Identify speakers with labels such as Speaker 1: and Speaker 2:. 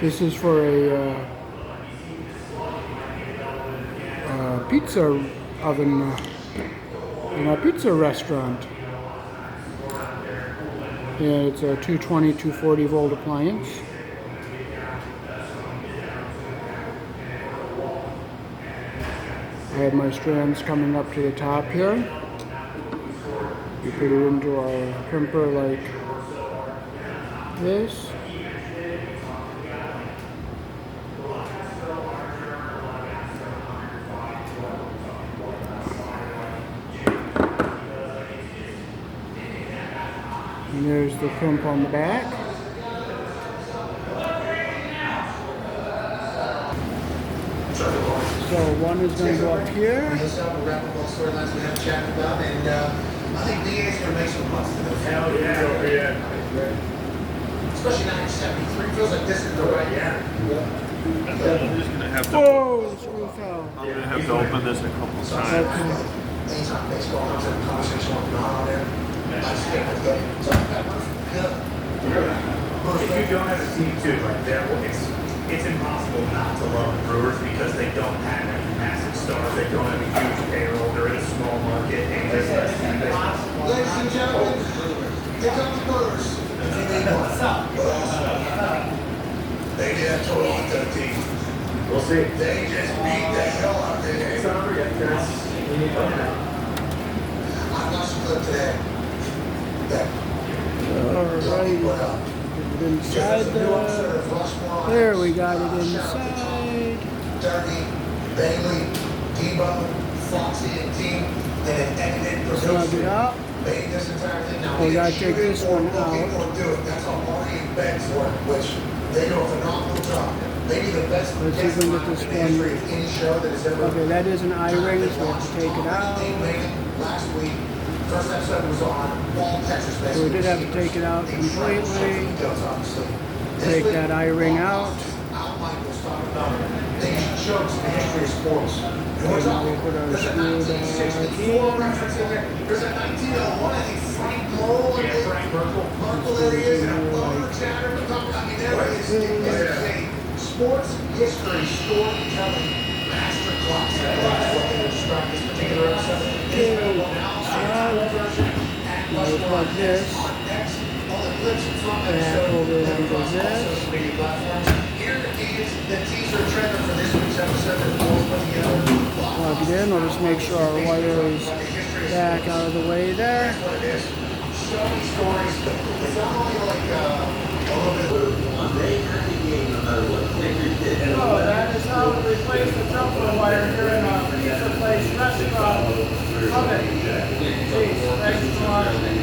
Speaker 1: This is for a pizza oven in a pizza restaurant. Yeah, it's a 220, 240 volt appliance. I have my strands coming up to the top here. You put it into our crimper like this. And there's the crimp on the back. So one is going to go up here.
Speaker 2: We also have a replicable storylines we have chatted about, and I think DA's going to make some bucks to this.
Speaker 3: Hell yeah.
Speaker 2: Especially now you're 73. Feels like this is the right year.
Speaker 3: I'm just gonna have to.
Speaker 1: Oh, screw fell.
Speaker 3: I'm gonna have to open this a couple times.
Speaker 2: Anytime baseball comes in, conversation going on there. I just can't forget it.
Speaker 4: If you don't have a team too, like that, it's impossible not to love the Brewers because they don't have any massive stars. They don't have a huge payroll. They're in a small market, and there's less team baseball.
Speaker 2: Ladies and gentlemen, here come the Brewers. What's up? They did a total on 13.
Speaker 4: We'll see.
Speaker 2: They just beat the hell out of their game.
Speaker 4: Don't forget, Chris.
Speaker 2: I watched the clip today.
Speaker 1: Alright. Inside there we got it inside.
Speaker 2: Derby, Bailey, Debo, Foxy, and team, and
Speaker 1: Plug it up.
Speaker 2: made this entire thing. Now,
Speaker 1: We gotta take this one out.
Speaker 2: People do it. That's how Marty and Ben's work, which they do a phenomenal job. Maybe the best
Speaker 1: Let's see if
Speaker 2: guest
Speaker 1: we can
Speaker 2: line
Speaker 1: get this
Speaker 2: in the history of any show that has ever.
Speaker 1: Okay, that is an I-ring, so we have to take it out.
Speaker 2: They made it last week. First episode was on all Texas baseball.
Speaker 1: So we did have to take it out completely. Take that I-ring out.
Speaker 2: They jokes in the history of sports. And we're talking, there's a 1964 reference in there. There's a 1901, I think Frank Merle.
Speaker 4: Yeah, Frank Merle.
Speaker 2: Merle there he is, and a bumper chatter. I mean, there is a sports history storytelling masterclass. That's what they describe this particular episode.
Speaker 1: Now we plug this back over into this.
Speaker 2: Here is the teaser trailer for this week's episode.
Speaker 1: Plug it in. We'll just make sure our wire is back out of the way there.
Speaker 2: Show me stories. It's not only like a little bit of
Speaker 1: Oh, that is how we replace the telephone wire here in a pizza place restaurant oven. Jeez, thanks so much.